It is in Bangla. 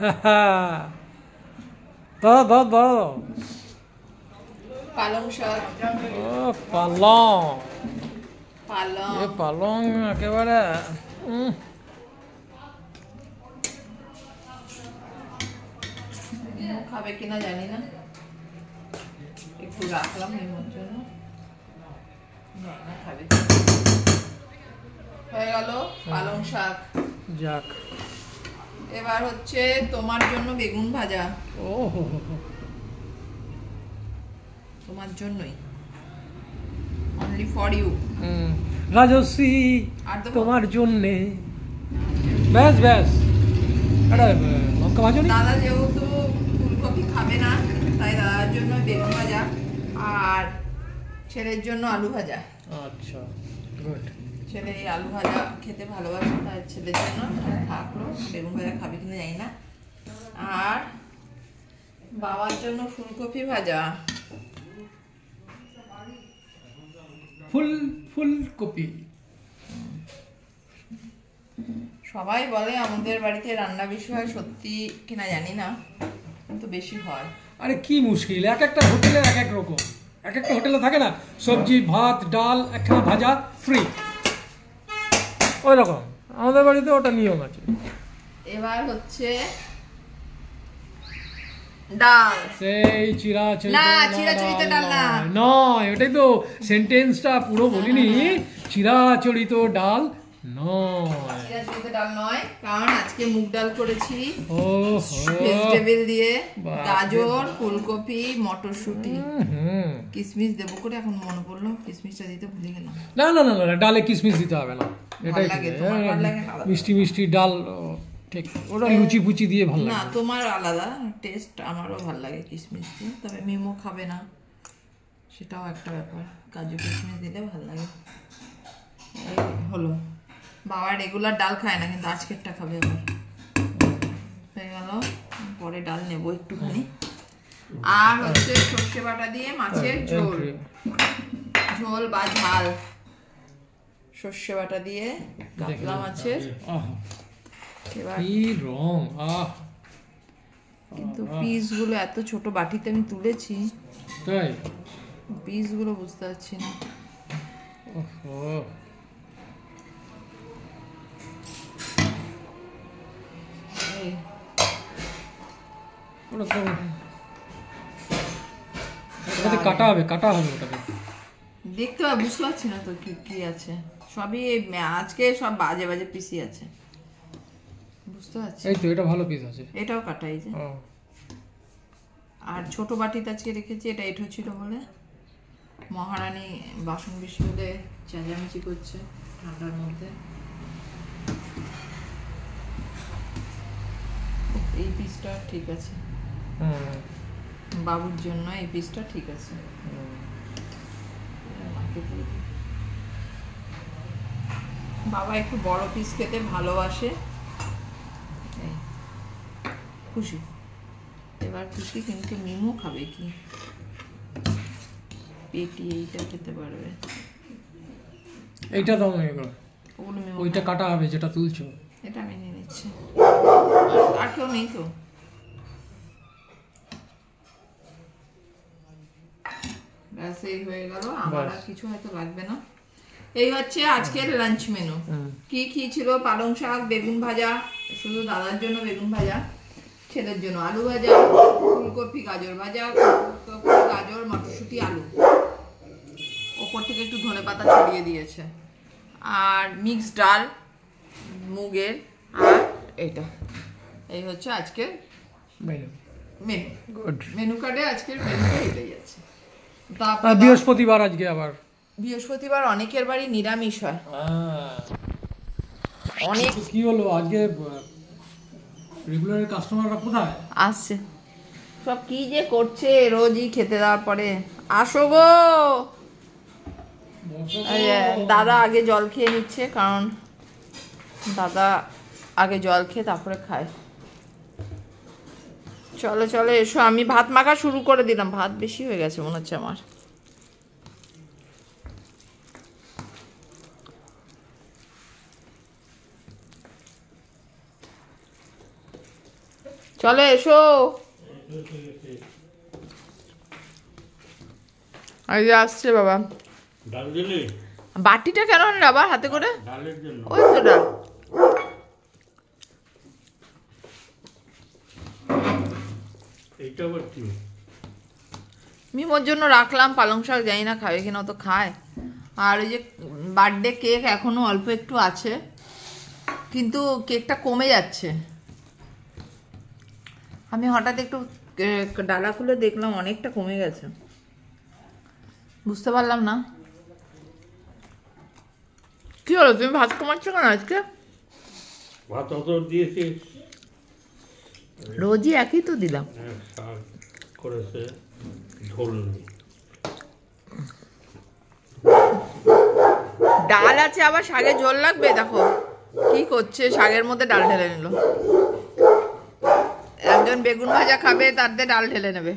দাদা দাদা দাদা পালং শাক। ও পালং, পালং এ পালং একেবারে খাবে কিনা জানি না, একটু রাখলাম মেমোর জন্য। খাবে হয়ে গেল পালং শাক। যাক, এবার হচ্ছে তোমার জন্য বেগুন ভাজা। ও হো হো, তোমার জন্যই, অনলি ফর ইউ। রাজশ্রী তোমার জন্যে। ব্যাস ব্যাস, আরে লঙ্কা ভাজো নি? দাদা যেহেতু ফুলকপি খাবে না, তাই দাদার জন্য বেগুন ভাজা আর ছেলের জন্য আলু ভাজা। আচ্ছা, গুড। ছেলে এই আলু ভাজা খেতে ভালোবাসে, তাই ছেলের জন্য থাকলো। বেগুন ভাজা খাবে কিনা জানি না। আর বাবার জন্য ফুলকপি ভাজা। ফুলকপি। সবাই বলে আমাদের বাড়িতে রান্না বেশি হয়, সত্যি কিনা জানি না, কিন্তু বেশি হয়। আরে কি মুশকিল, এক একটা হোটেলে এক এক রকম। এক একটা হোটেলে থাকে না, সবজি ভাত ডাল একখানা ভাজা ফ্রি, ওই রকম। আমাদের বাড়িতে ওটা নিয়ম আছে। এবার হচ্ছে ডাল। সেই চিরাচরিত না, চিরাচরিত ডাল না। নয়, ওটাই তো সেন্টেন্সটা পুরো বলিনি। চিরাচরিত ডাল নয়, চিরাচরিত ডাল নয়, কারণ আজকে মুগ ডাল করেছি ওহো, ভেজিটেবল দিয়ে, বাহ, গাজর ফুলকপি মটরশুঁটি। হুম। কিশমিশ দেবো করে এখন মনে পড়লো, কিশমিশটা দিতে ভুলে গেলাম। না না না না, ডালে কিশমিশ দিতে হবে না, এটাই লাগে, ঠিক। তোমার ভালো লাগে না? মিষ্টি মিষ্টি ডাল, ঠিক, ওটা লুচি ফুচি দিয়ে ভালো না, লাগে। তোমার আলাদা টেস্ট, আমারও ভালো লাগে কিশমিশ দিয়ে, তবে মিমো খাবে না, সেটাও একটা ব্যাপার। কাজু কিশমিশ দিলে ভালো লাগে। এই হলো, বাবা রেগুলার ডাল খায় না, কিন্তু আজকেরটা খাবে আবার। হয়ে গেল, পরে ডাল নেবো একটুখানি। আর হচ্ছে সর্ষে বাটা দিয়ে মাছের ঝোল, ঝোল বা ঝাল। সর্ষে বাটা দিয়ে কাতলা মাছের। এবার কি রং, কিন্তু পিস গুলো এত ছোট বাটিতে আমি তুলেছি, তাই? পিস গুলো বুঝতে পারছি না। ওহো, এই ওরকম ওটাতে কাটা হবে ওটাকে। দেখতে বুঝতে পারছি না তো কি কি আছে, সবই আজকে সব বাজে বাজে পিসি আছে, বুঝতে পারছি। এই তো, এটা ভালো পিস আছে, এটাও কাটাই যে। ও আর ছোট বাটিতে আজকে রেখেছি, এটা এঁঠো ছিল বলে। মহারানী বাসন বেশি হলে চেঁচামেচি করছে ঠান্ডার মধ্যে। এই পিসটা ঠিক আছে, বাবুর জন্য এই পিসটা ঠিক আছে। বাবা একটু বড় পিস খেতে ভালোবাসে, খুশি। এবার খুশি, কিন্তু মিমো খাবে কি? পেটি এইটা খেতে পারবে, এইটা দাও এগুলো, ওগুলো মিমো ওইটা কাটা হবে যেটা তুলছো। এটা আমি নিয়ে নিচ্ছি, আর কেউ নেই তো। ব্যাস, এই হয়ে গেল, আমার আর কিছু হয়তো লাগবে না। এই হচ্ছে আজকের লাঞ্চ মেনু। কি কি ছিল? পালং শাক, বেগুন ভাজা, শুধু দাদার জন্য বেগুন ভাজা, ছেলের জন্য আলু ভাজা, ফুলকপি গাজর ভাজা, গাজর মটরশুঁটি আলু, ওপর থেকে একটু ধনেপাতা ছড়িয়ে দিয়েছে, আর মিক্স ডাল মুগের, আর এইটা। এই হচ্ছে আজকের মেনু। গুড। মেনু কার্ডে আজকের মেনু এটাই আছে। বৃহস্পতিবার আজকে আবার, বৃহস্পতিবার অনেকের বাড়ি নিরামিষ হয়। অনেক কি হলো আজকে, রেগুলার কাস্টমাররা কোথায় আসছে? সব কি যে করছে রোজই খেতে দেওয়ার পরে। আসো গো। দাদা আগে জল খেয়ে নিচ্ছে, কারণ দাদা আগে জল খেয়ে তারপরে খায়। চলো চলো এসো, আমি ভাত মাখা শুরু করে দিলাম। ভাত বেশি হয়ে গেছে মনে হচ্ছে আমার। চলো এসো। এই যে আসছে বাবা। ডাল দিলি? বাটিটা কেন আনলে আবার হাতে করে? ডালের জন্য। ওই তো ডাল। এইটা আবার কি? মিমোর জন্য রাখলাম পালং শাক, জানি না খাবে কিনা, তো খায়। আর ওই যে বার্থডে কেক এখনো অল্প একটু আছে, কিন্তু কেকটা কমে যাচ্ছে। আমি হঠাৎ একটু ডালা খুলে দেখলাম অনেকটা কমে গেছে, বুঝতে পারলাম না কি হলো। তুমি ভাত কমাচ্ছ কেন আজকে? ভাত অত দিয়েছি, রোজই একই তো দিলাম। শাক করেছে, ঝোল নেই। ডাল আছে আবার শাকের ঝোল লাগবে? দেখো কি করছে, শাকের মধ্যে ডাল ঢেলে নিল। একজন বেগুন ভাজা খাবে, তার দিয়ে ডাল ঢেলে নেবে।